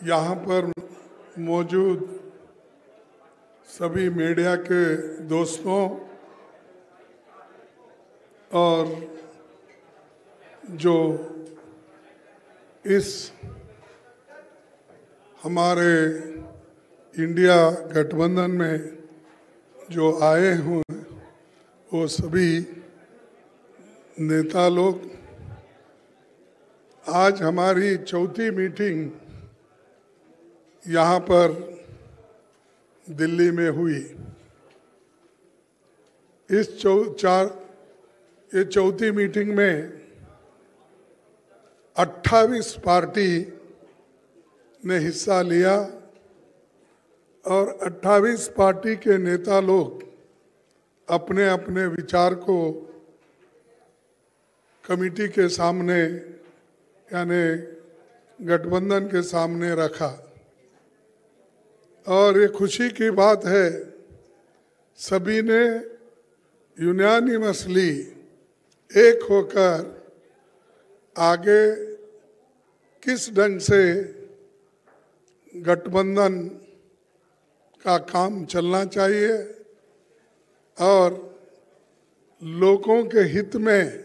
यहाँ पर मौजूद सभी मीडिया के दोस्तों और जो इस हमारे इंडिया गठबंधन में जो आए हुए वो सभी नेता लोग, आज हमारी चौथी मीटिंग यहाँ पर दिल्ली में हुई। इस चौथी मीटिंग में 28 पार्टी ने हिस्सा लिया और 28 पार्टी के नेता लोग अपने अपने विचार को कमेटी के सामने यानी गठबंधन के सामने रखा। और ये खुशी की बात है, सभी ने यूनानिमसली एक होकर आगे किस ढंग से गठबंधन का काम चलना चाहिए और लोगों के हित में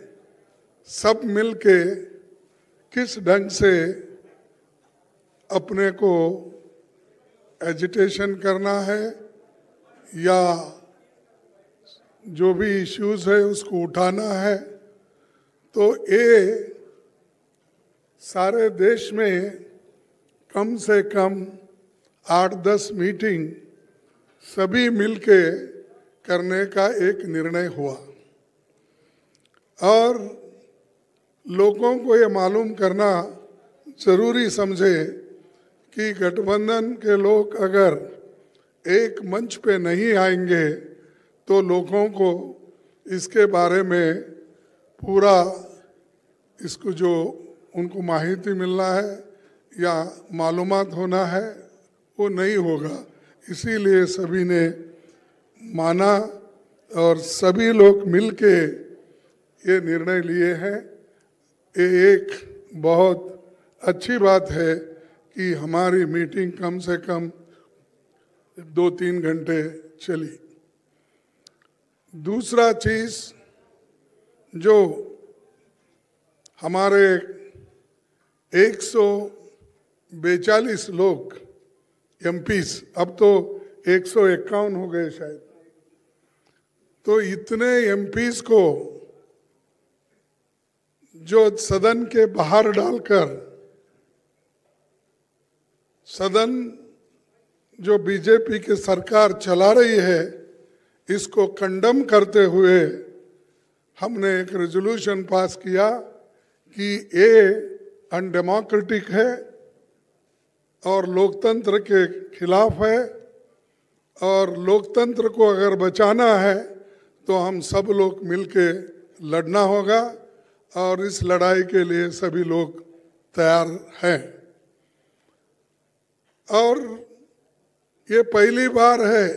सब मिलके किस ढंग से अपने को एजिटेशन करना है या जो भी इश्यूज है उसको उठाना है। तो ये सारे देश में कम से कम 8-10 मीटिंग सभी मिलके करने का एक निर्णय हुआ और लोगों को ये मालूम करना जरूरी समझे कि गठबंधन के लोग अगर एक मंच पे नहीं आएंगे तो लोगों को इसके बारे में पूरा इसको जो उनको माहिती मिलना है या मालूमात होना है वो नहीं होगा। इसीलिए सभी ने माना और सभी लोग मिलके ये निर्णय लिए हैं। ये एक बहुत अच्छी बात है कि हमारी मीटिंग कम से कम 2-3 घंटे चली। दूसरा चीज जो हमारे 142 लोग एमपीस, अब तो 151 हो गए शायद, तो इतने एमपीस को जो सदन के बाहर डालकर सदन जो बीजेपी की सरकार चला रही है इसको कंडम करते हुए हमने एक रेजोल्यूशन पास किया कि ये अनडेमोक्रेटिक है और लोकतंत्र के खिलाफ है और लोकतंत्र को अगर बचाना है तो हम सब लोग मिलके लड़ना होगा और इस लड़ाई के लिए सभी लोग तैयार हैं। और ये पहली बार है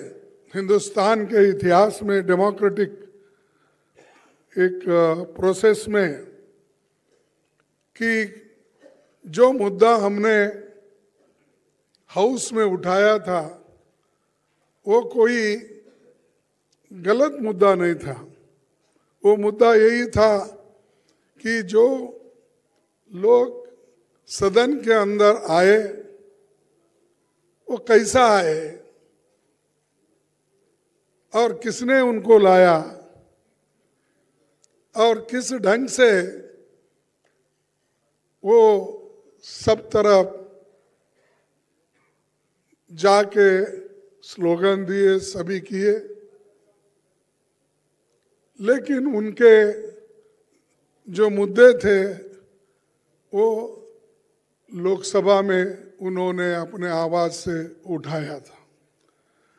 हिंदुस्तान के इतिहास में डेमोक्रेटिक एक प्रोसेस में कि जो मुद्दा हमने हाउस में उठाया था वो कोई गलत मुद्दा नहीं था। वो मुद्दा यही था कि जो लोग सदन के अंदर आए वो कैसा आए और किसने उनको लाया और किस ढंग से वो सब तरफ जाके स्लोगन दिए, सभी किए, लेकिन उनके जो मुद्दे थे वो लोकसभा में उन्होंने अपने आवाज से उठाया था।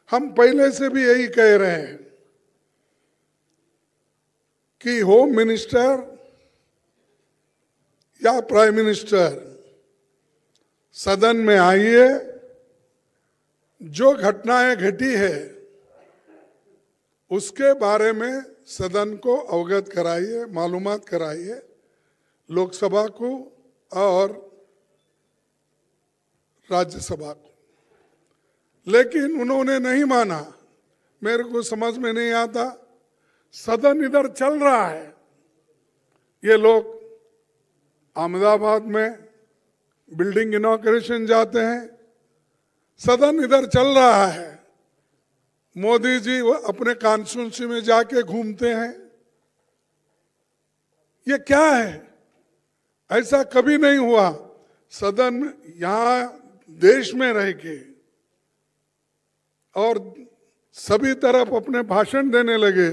हम पहले से भी यही कह रहे हैं कि होम मिनिस्टर या प्राइम मिनिस्टर सदन में आइए, जो घटनाएं घटी है उसके बारे में सदन को अवगत कराइए, मालूमात कराइए लोकसभा को और राज्यसभा को, लेकिन उन्होंने नहीं माना। मेरे को समझ में नहीं आता, सदन इधर चल रहा है, ये लोग अहमदाबाद में बिल्डिंग इनॉग्रेशन जाते हैं, सदन इधर चल रहा है, मोदी जी अपने कॉन्स्टिट्यूंसी में जाके घूमते हैं। ये क्या है? ऐसा कभी नहीं हुआ। सदन यहां देश में रह के और सभी तरफ अपने भाषण देने लगे,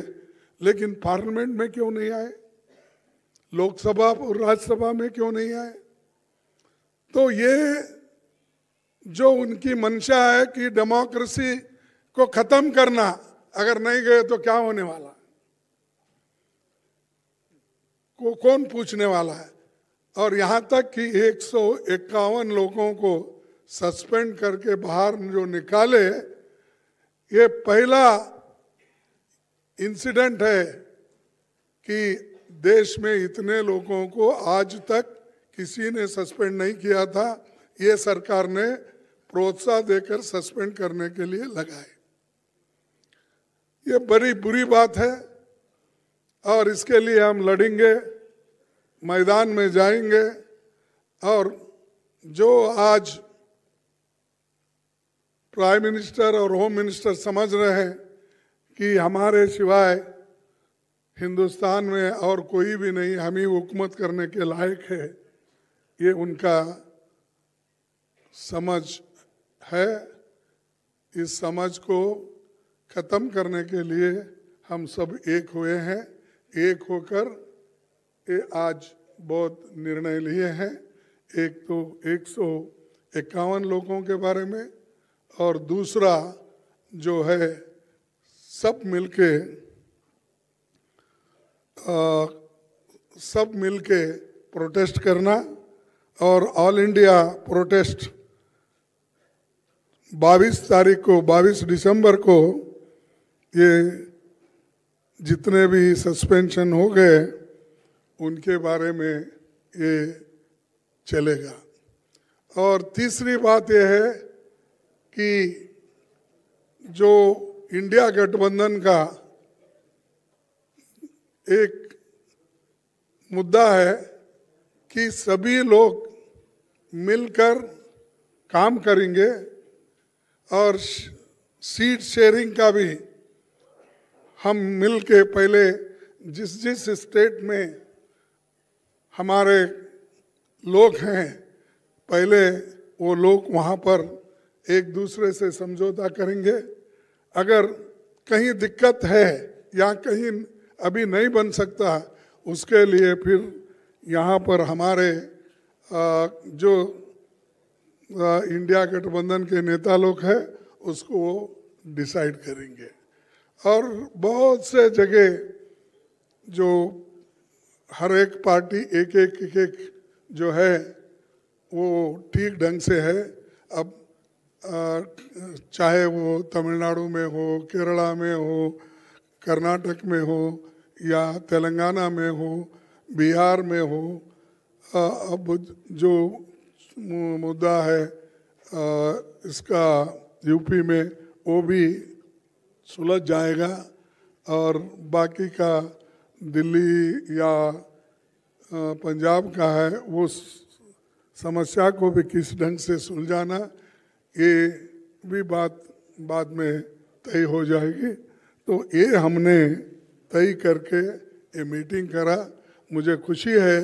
लेकिन पार्लियामेंट में क्यों नहीं आए? लोकसभा और राज्यसभा में क्यों नहीं आए? तो ये जो उनकी मंशा है कि डेमोक्रेसी को खत्म करना, अगर नहीं गए तो क्या होने वाला को कौन पूछने वाला है? और यहां तक कि 151 लोगों को सस्पेंड करके बाहर जो निकाले, ये पहला इंसिडेंट है कि देश में इतने लोगों को आज तक किसी ने सस्पेंड नहीं किया था। ये सरकार ने प्रोत्साहन देकर सस्पेंड करने के लिए लगाए। ये बड़ी बुरी बात है और इसके लिए हम लड़ेंगे, मैदान में जाएंगे। और जो आज प्राइम मिनिस्टर और होम मिनिस्टर समझ रहे हैं कि हमारे सिवाय हिंदुस्तान में और कोई भी नहीं, हम ही हुकूमत करने के लायक है, ये उनका समझ है। इस समझ को खत्म करने के लिए हम सब एक हुए हैं। एक होकर ये आज बहुत निर्णय लिए हैं। एक तो 151 लोगों के बारे में, और दूसरा जो है सब मिलके प्रोटेस्ट करना। और ऑल इंडिया प्रोटेस्ट 22 दिसंबर को ये जितने भी सस्पेंशन हो गए उनके बारे में ये चलेगा। और तीसरी बात यह है कि जो इंडिया गठबंधन का एक मुद्दा है कि सभी लोग मिलकर काम करेंगे और सीट शेयरिंग का भी हम मिल के पहले जिस स्टेट में हमारे लोग हैं, पहले वो लोग वहाँ पर एक दूसरे से समझौता करेंगे। अगर कहीं दिक्कत है या कहीं अभी नहीं बन सकता, उसके लिए फिर यहाँ पर हमारे जो इंडिया गठबंधन के नेता लोग हैं उसको डिसाइड करेंगे। और बहुत से जगह जो हर एक पार्टी एक जो है वो ठीक ढंग से है। अब चाहे वो तमिलनाडु में हो, केरला में हो, कर्नाटक में हो या तेलंगाना में हो, बिहार में हो, अब जो मुद्दा है इसका यूपी में, वो भी सुलझ जाएगा। और बाकी का दिल्ली या पंजाब का है, वो समस्या को भी किस ढंग से सुलझाना, ये भी बात बाद में तय हो जाएगी। तो ये हमने तय करके ये मीटिंग करा। मुझे खुशी है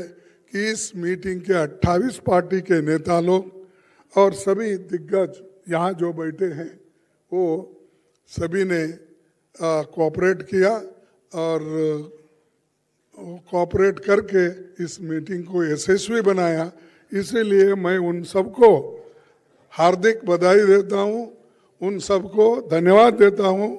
कि इस मीटिंग के 28 पार्टी के नेता लोग और सभी दिग्गज यहाँ जो बैठे हैं वो सभी ने कोऑपरेट किया और कोऑपरेट करके इस मीटिंग को यशस्वी बनाया। इसीलिए मैं उन सबको हार्दिक बधाई देता हूँ, उन सबको धन्यवाद देता हूँ